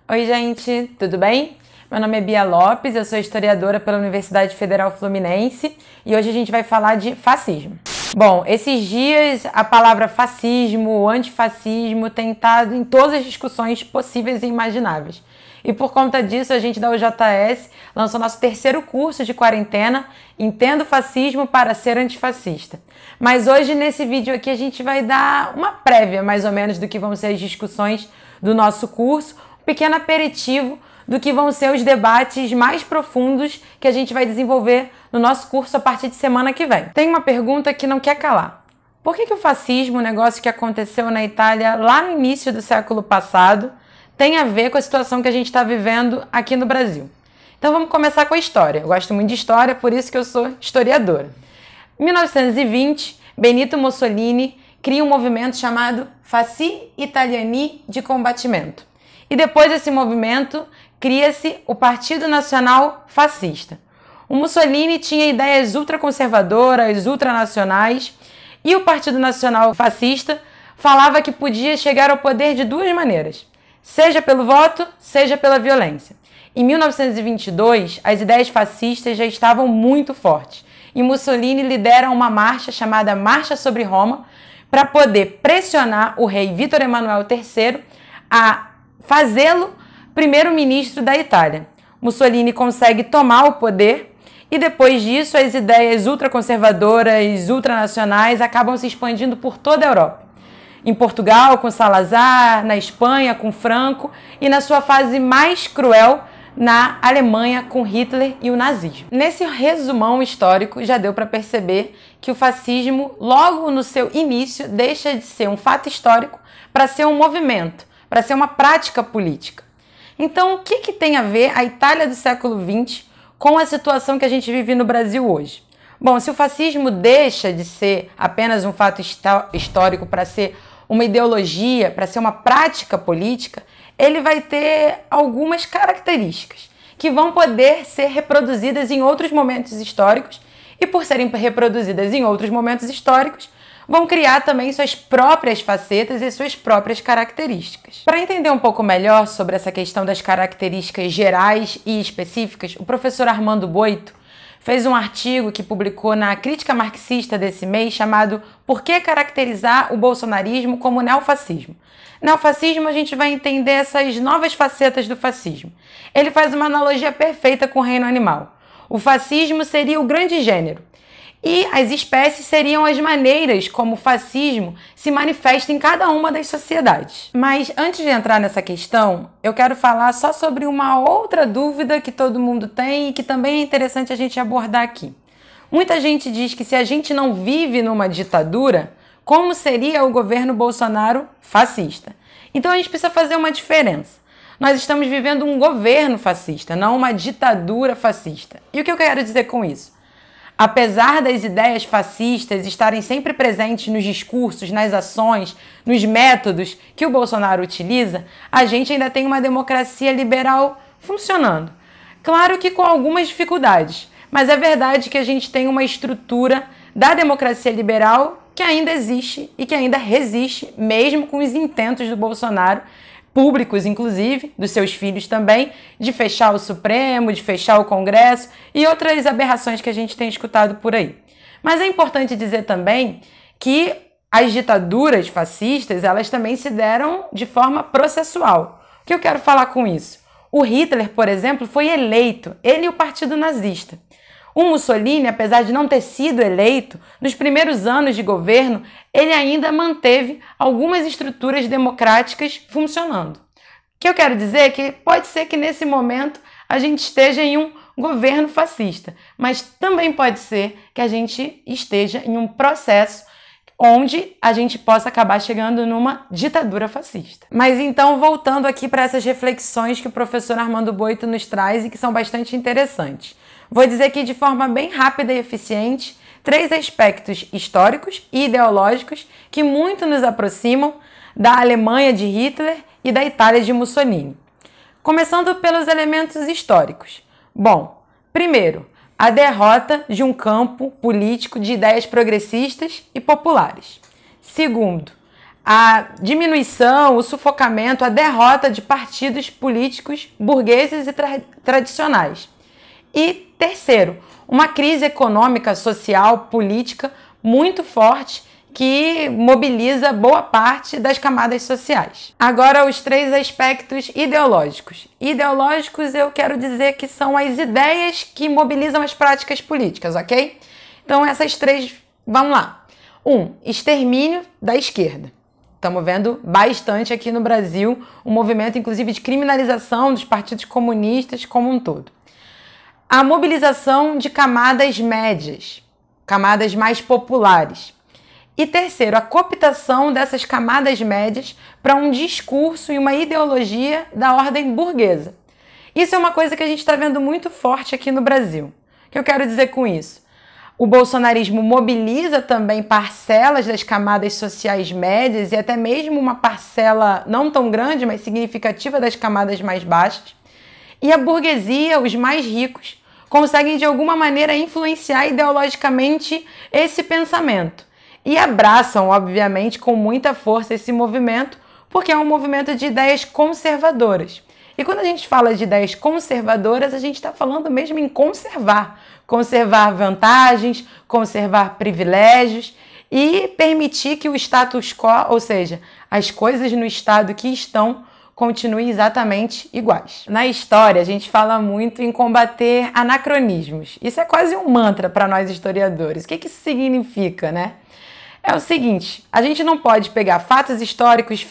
Oi, gente, tudo bem? Meu nome é Bia Lopes, eu sou historiadora pela Universidade Federal Fluminense e hoje a gente vai falar de fascismo. Bom, esses dias a palavra fascismo, antifascismo tem estado em todas as discussões possíveis e imagináveis. E por conta disso, a gente da UJS lançou nosso terceiro curso de quarentena, Entendo o Fascismo para Ser Antifascista. Mas hoje, nesse vídeo aqui, a gente vai dar uma prévia, mais ou menos, do que vão ser as discussões do nosso curso, um pequeno aperitivo do que vão ser os debates mais profundos que a gente vai desenvolver no nosso curso a partir de semana que vem. Tem uma pergunta que não quer calar. Por que o fascismo, o negócio que aconteceu na Itália lá no início do século passado, tem a ver com a situação que a gente está vivendo aqui no Brasil? Então vamos começar com a história. Eu gosto muito de história, por isso que eu sou historiadora. Em 1920, Benito Mussolini cria um movimento chamado Fasci Italiani di Combattimento. E depois desse movimento, cria-se o Partido Nacional Fascista. O Mussolini tinha ideias ultraconservadoras, ultranacionais, e o Partido Nacional Fascista falava que podia chegar ao poder de duas maneiras, seja pelo voto, seja pela violência. Em 1922, as ideias fascistas já estavam muito fortes e Mussolini lidera uma marcha chamada Marcha sobre Roma para poder pressionar o rei Vítor Emanuel III a fazê-lo primeiro-ministro da Itália. Mussolini consegue tomar o poder e depois disso as ideias ultraconservadoras, ultranacionais acabam se expandindo por toda a Europa. Em Portugal, com Salazar, na Espanha, com Franco e na sua fase mais cruel, na Alemanha, com Hitler e o nazismo. Nesse resumão histórico, já deu para perceber que o fascismo, logo no seu início, deixa de ser um fato histórico para ser um movimento, para ser uma prática política. Então, o que tem a ver a Itália do século XX com a situação que a gente vive no Brasil hoje? Bom, se o fascismo deixa de ser apenas um fato histórico para ser uma ideologia, para ser uma prática política, ele vai ter algumas características que vão poder ser reproduzidas em outros momentos históricos e, por serem reproduzidas em outros momentos históricos, vão criar também suas próprias facetas e suas próprias características. Para entender um pouco melhor sobre essa questão das características gerais e específicas, o professor Armando Boito fez um artigo que publicou na Crítica Marxista desse mês chamado Por que caracterizar o bolsonarismo como neofascismo? Neofascismo, a gente vai entender essas novas facetas do fascismo. Ele faz uma analogia perfeita com o reino animal. O fascismo seria o grande gênero e as espécies seriam as maneiras como o fascismo se manifesta em cada uma das sociedades. Mas antes de entrar nessa questão, eu quero falar só sobre uma outra dúvida que todo mundo tem e que também é interessante a gente abordar aqui. Muita gente diz que se a gente não vive numa ditadura, como seria o governo Bolsonaro fascista? Então a gente precisa fazer uma diferença. Nós estamos vivendo um governo fascista, não uma ditadura fascista. E o que eu quero dizer com isso? Apesar das ideias fascistas estarem sempre presentes nos discursos, nas ações, nos métodos que o Bolsonaro utiliza, a gente ainda tem uma democracia liberal funcionando. Claro que com algumas dificuldades, mas é verdade que a gente tem uma estrutura da democracia liberal que ainda existe e que ainda resiste, mesmo com os intentos do Bolsonaro, públicos inclusive, dos seus filhos também, de fechar o Supremo, de fechar o Congresso e outras aberrações que a gente tem escutado por aí. Mas é importante dizer também que as ditaduras fascistas, elas também se deram de forma processual. O que eu quero falar com isso? O Hitler, por exemplo, foi eleito, ele e o Partido Nazista. O Mussolini, apesar de não ter sido eleito, nos primeiros anos de governo, ele ainda manteve algumas estruturas democráticas funcionando. O que eu quero dizer é que pode ser que nesse momento a gente esteja em um governo fascista, mas também pode ser que a gente esteja em um processo onde a gente possa acabar chegando numa ditadura fascista. Mas então, voltando aqui para essas reflexões que o professor Armando Boito nos traz e que são bastante interessantes. Vou dizer aqui de forma bem rápida e eficiente 3 aspectos históricos e ideológicos que muito nos aproximam da Alemanha de Hitler e da Itália de Mussolini. Começando pelos elementos históricos. Bom, primeiro, a derrota de um campo político de ideias progressistas e populares. Segundo, a diminuição, o sufocamento, a derrota de partidos políticos burgueses e tradicionais. E terceiro, uma crise econômica, social, política muito forte que mobiliza boa parte das camadas sociais. Agora, os 3 aspectos ideológicos. Ideológicos, eu quero dizer que são as ideias que mobilizam as práticas políticas, ok? Então, essas 3, vamos lá. 1. Extermínio da esquerda. Estamos vendo bastante aqui no Brasil um movimento, inclusive, de criminalização dos partidos comunistas como um todo. A mobilização de camadas médias, camadas mais populares. E terceiro, a cooptação dessas camadas médias para um discurso e uma ideologia da ordem burguesa. Isso é uma coisa que a gente está vendo muito forte aqui no Brasil. O que eu quero dizer com isso? O bolsonarismo mobiliza também parcelas das camadas sociais médias e até mesmo uma parcela não tão grande, mas significativa das camadas mais baixas. E a burguesia, os mais ricos, conseguem de alguma maneira influenciar ideologicamente esse pensamento. E abraçam, obviamente, com muita força esse movimento, porque é um movimento de ideias conservadoras. E quando a gente fala de ideias conservadoras, a gente está falando mesmo em conservar. Conservar vantagens, conservar privilégios e permitir que o status quo, ou seja, as coisas no estado que estão, continuem exatamente iguais. Na história, a gente fala muito em combater anacronismos. Isso é quase um mantra para nós historiadores. O que isso significa, né? É o seguinte, a gente não pode pegar fatos históricos,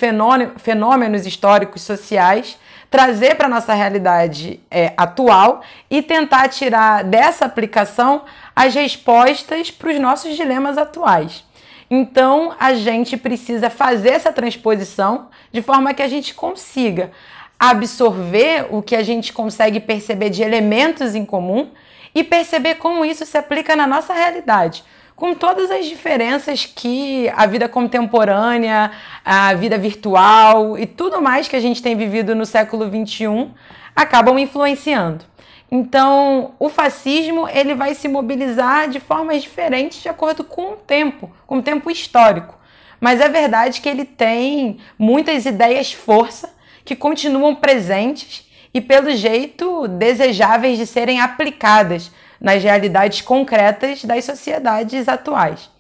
fenômenos históricos, sociais, trazer para a nossa realidade atual e tentar tirar dessa aplicação as respostas para os nossos dilemas atuais. Então, a gente precisa fazer essa transposição de forma que a gente consiga absorver o que a gente consegue perceber de elementos em comum e perceber como isso se aplica na nossa realidade, com todas as diferenças que a vida contemporânea, a vida virtual e tudo mais que a gente tem vivido no século XXI acabam influenciando. Então, o fascismo ele vai se mobilizar de formas diferentes de acordo com o tempo histórico. Mas é verdade que ele tem muitas ideias força que continuam presentes e, pelo jeito, desejáveis de serem aplicadas nas realidades concretas das sociedades atuais.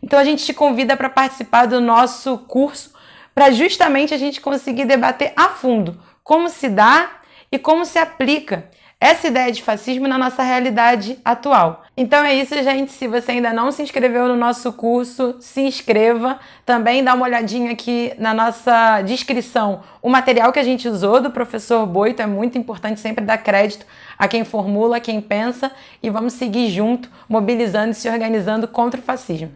Então a gente te convida para participar do nosso curso para justamente a gente conseguir debater a fundo como se dá e como se aplica essa ideia de fascismo na nossa realidade atual. Então é isso, gente. Se você ainda não se inscreveu no nosso curso, se inscreva. Também dá uma olhadinha aqui na nossa descrição. O material que a gente usou do professor Boito é muito importante sempre dar crédito a quem formula, a quem pensa. E vamos seguir junto, mobilizando e se organizando contra o fascismo.